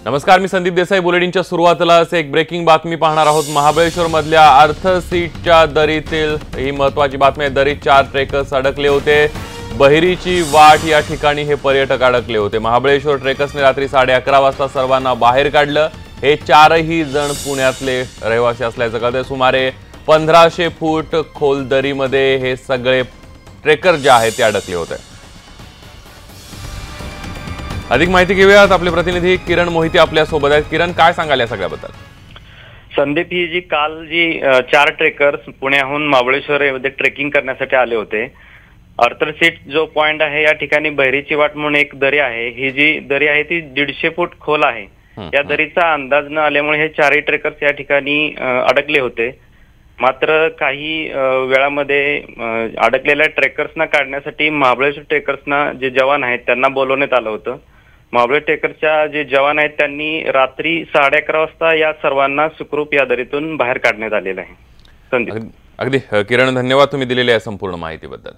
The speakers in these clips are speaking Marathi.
नमस्कार, मी संदीप देसाई. बुलेटिनच्या सुरुवातीलाच एक ब्रेकिंग बातमी पाहणार आहोत. महाबळेश्वर मधल्या अर्थ सीटच्या दरीतील ही महत्त्वाची बातमी आहे. दरीत 4 ट्रेकर्स अडकले होते. बहिरीची वाट या ठिकाणी हे पर्यटक अडकले होते. महाबळेश्वर ट्रेकर्सने रात्री 11:30 वाजता सर्वांना बाहेर काढलं. हे 4ही जण पुण्यातले रहिवासी असल्याचं कळतंय. सुमारे 1500 फूट खोल दरीमध्ये हे सगळे ट्रेकर जे आहेत ते अडकले होते. अधिक माहिती घेऊयात. आपले प्रतिनिधी किरण मोहिते आपल्या सोबत आहेत. किरण, काय सांगाल या सगळ्याबद्दल? संदीप, ही काल 4 ट्रेकर्स पुण्याहून महाबळेश्वर मध्ये ट्रेकिंग करण्यासाठी आले होते. अर्थर सीट जो पॉइंट आहे या ठिकाणी बहिरीची वाट म्हणून एक दरी आहे. ही जी दरी आहे ती 150 फूट खोल आहे. या दरीचा अंदाज न आल्यामुळे हे 4ही ट्रेकर्स या ठिकाणी अडकले होते. मात्र काही वेळामध्ये अडकलेल्या ट्रेकर्सना काढण्यासाठी महाबळेश्वर ट्रेकर्सना जे जवान आहेत त्यांना बोलवण्यात आलं होतं. महाबळेश्वर ट्रेकर्सच्या जे जवान आहेत त्यांनी रात्री 11:30 वाजता या सर्वांना सुखरूप या दरीतून बाहेर काढण्यात आलेलं आहे. संदीप, अगदी किरण, धन्यवाद तुम्ही दिलेल्या संपूर्ण माहितीबद्दल.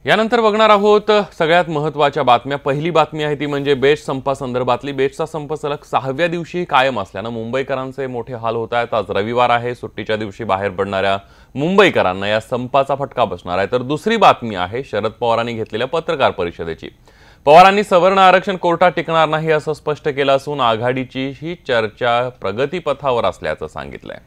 यानंतर बघणार आहोत सगळ्यात महत्त्वाच्या बातम्या. पहिली बातमी आहे ती म्हणजे बेस्ट संपासंदर्भातली. बेस्टचा संप सलग 6व्या दिवशी कायम असल्यानं मुंबईकरांचे मोठे हाल होत आहेत. आज रविवार आहे. सुट्टीच्या दिवशी बाहेर पडणाऱ्या मुंबईकरांना या संपाचा फटका बसणार आहे. तर दुसरी बातमी आहे शरद पवारांनी घेतलेल्या पत्रकार परिषदेची. पवारांनी सवर्ण आरक्षण कोर्टात टिकणार नाही असं स्पष्ट केलं असून आघाडीची ही चर्चा प्रगतीपथावर असल्याचं सांगितलंय.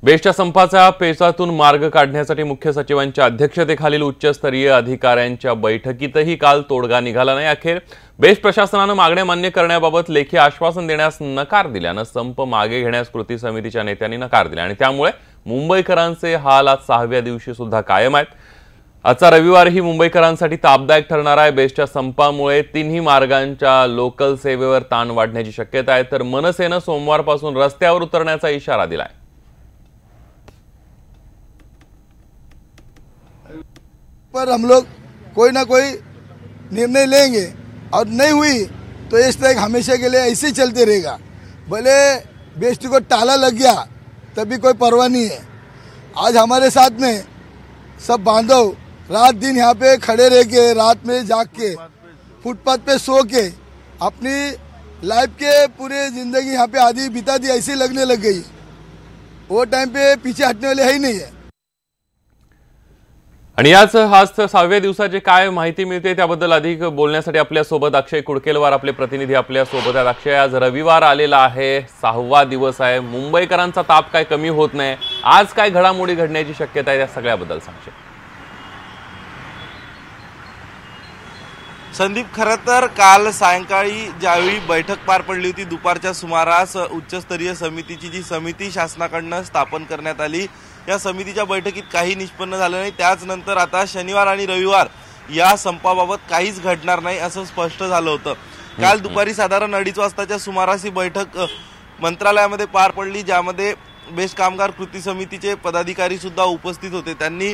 बेस्टच्या संपाच्या पेचातून मार्ग काढण्यासाठी मुख्य सचिवांच्या अध्यक्षतेखालील उच्चस्तरीय अधिकाऱ्यांच्या बैठकीतही काल तोडगा निघाला नाही. अखेर बेस्ट प्रशासनानं मागण्या मान्य करण्याबाबत लेखी आश्वासन देण्यास नकार दिल्यानं संप मागे घेण्यास कृती समितीच्या नेत्यांनी नकार दिला आणि त्यामुळे मुंबईकरांचे हाल आज 6व्या दिवशी सुद्धा कायम आहेत. आजचा रविवारही मुंबईकरांसाठी तापदायक ठरणार आहे. बेस्टच्या संपामुळे 3ही मार्गांच्या लोकल सेवेवर ताण वाढण्याची शक्यता आहे. तर मनसेनं सोमवारपासून रस्त्यावर उतरण्याचा इशारा दिलाय. पर हम लोग कोई ना कोई निर्णय लेंगे और नहीं हुई तो ये स्ट्राइक हमेशा के लिए ऐसे ही चलते रहेगा. भले बेस्ट को ताला लग गया तभी कोई परवाह नहीं है. आज हमारे साथ में सब बांधव रात दिन यहाँ पे खड़े रह के, रात में जाग के, फुटपाथ पे सो के अपनी लाइफ के पूरे जिंदगी यहाँ पे आधी बिता दी, ऐसी लगने लग गई. वो टाइम पे पीछे हटने वाले है ही नहीं है. आणि याच आज 6व्या दिवसाची काय माहिती मिळते त्याबद्दल अधिक बोलण्यासाठी आपल्या सोबत अक्षय कुडकेलवार आपले प्रतिनिधी आपल्या सोबत आहेत. अक्षय, आज रविवार आलेला आहे, 6वा दिवस आहे. मुंबईकरांचा ताप काय कमी होत नाही. आज काय घडामोडी घडण्याची शक्यता आहे, या सगळ्याबद्दल सांगशील? संदीप, खरं तर काल सायंकाळी ज्यावेळी बैठक पार पडली होती दुपारच्या सुमारास उच्चस्तरीय समितीची जी समिती शासनाकडून स्थापन करण्यात आली, या समितीच्या बैठकीत काही निष्पन्न झालं नाही. त्याच नंतर आता शनिवार आणि रविवार या संपाबाबत काहीच घडणार नाही असं स्पष्ट झालं होतं. काल दुपारी साधारण 2:30 वाजताच्या सुमारास ही बैठक मंत्रालयामध्ये पार पडली, ज्यामध्ये बेस्ट कामगार कृती समितीचे पदाधिकारी सुद्धा उपस्थित होते. त्यांनी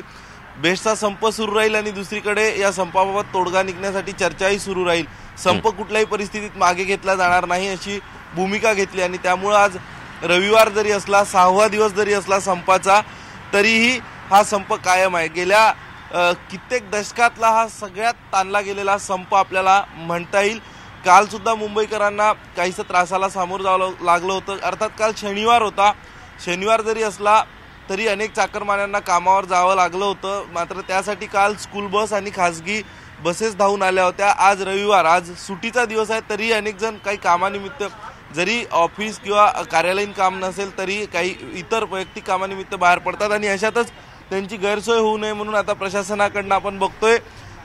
बेस्टचा संप सुरू राहील आणि दुसरीकडे या संपाबाबत तोडगा निघण्यासाठी चर्चाही सुरू राहील. संप कुठल्याही परिस्थितीत मागे घेतला जाणार नाही अशी भूमिका घेतली आणि त्यामुळे आज रविवार जरी असला, 6वा दिवस जरी असला संपाचा, तरीही हा संप कायम आहे. गेल्या कित्येक दशकातला हा सगळ्यात ताणला गेलेला संप आपल्याला म्हणता येईल. काल सुद्धा मुंबईकरांना काहीसं त्रासाला सामोरं जावं लागलं होतं. अर्थात काल शनिवार होता. शनिवार जरी असला तरी अनेक चाकरमान्यांना कामावर जावं लागलं होतं. मात्र त्यासाठी काल स्कूल बस आणि खासगी बसेस धावून आल्या होत्या. आज रविवार, आज सुट्टीचा दिवस आहे, तरी अनेक जण काही कामानिमित्त, जरी ऑफिस किंवा कार्यालयीन काम नसेल तरी काही इतर वैयक्तिक कामानिमित्त बाहेर पडतात आणि अशातच त्यांची गैरसोय होऊ नये म्हणून आता प्रशासनाकडनं आपण बघतोय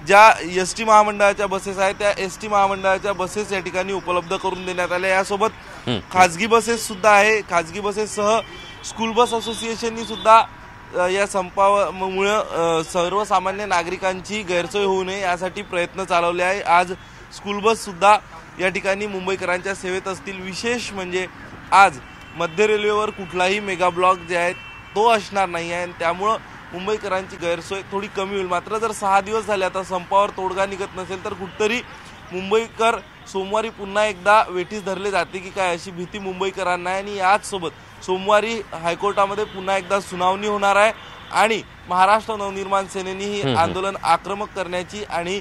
ज्या एसटी महामंडळाच्या बसेस आहेत त्या एसटी महामंडळाच्या बसेस या ठिकाणी उपलब्ध करून देण्यात आल्या. यासोबत खाजगी बसेस सुद्धा आहे. खाजगी बसेससह स्कूल बस असोसिएशननी सुद्धा या संपामुळे सर्वसामान्य नागरिकांची गैरसोय होऊ नये यासाठी प्रयत्न चालवले आहे. आज स्कूल बस सुद्धा या ठिकाणी मुंबईकरांच्या सेवेत असतील. विशेष म्हणजे आज मध्य रेल्वेवर कुठलाही मेगा ब्लॉक जे आहे तो असणार नाही आहे आणि त्यामुळं मुंबईकरांची गैरसोय थोडी कमी होईल. मात्र जर 6 दिवस झाले आता संपावर तोडगा निघत नसेल तर कुठतरी मुंबईकर सोमवारी पुन्हा एकदा वेठीस धरले जाते की काय अशी भीती मुंबईकरांना आहे. आणि याच सोबत सोमवारी हायकोर्टामध्ये पुन्हा एकदा सुनावणी होणार आहे. आणि महाराष्ट्र नवनिर्माण सेनेने ही आंदोलन आक्रमक करण्याची आणि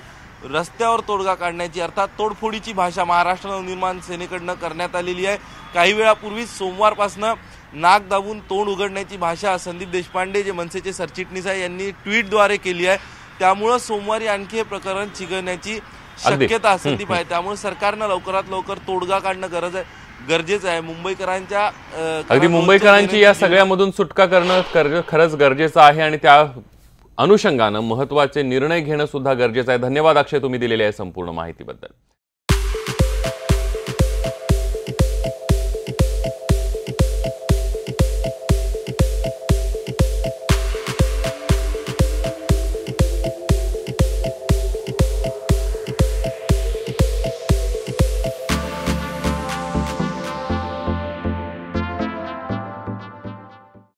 रस्त्यावर तोडगा काढण्याची अर्थात तोडफोडीची भाषा महाराष्ट्र नवनिर्माण सेनेकडनं करण्यात आलेली आहे। काही वेळापूर्वी सोमवारपासनं नाक दाबून तोंड उघडण्याची भाषा संदीप देशपांडे जे मनसेचे सरचिटणीस आहे यांनी ट्विटद्वारे केली आहे। त्यामुळं सोमवारी आणखी हे प्रकरण चिघळण्याची शक्यता संदीप आहे। त्यामुळे सरकारनं लवकरात लवकर तोडगा काढणं गरजेचं आहे। मुंबईकरांच्या अगदी मुंबईकरांची या सगळ्यामधून सुटका करणं खरंच गरजेचं आहे आणि त्या अनुषंगानं महत्त्वाचे निर्णय घेणं सुद्धा गरजेचं आहे। धन्यवाद अक्षय, तुम्ही दिलेल्या या संपूर्ण माहितीबद्दल।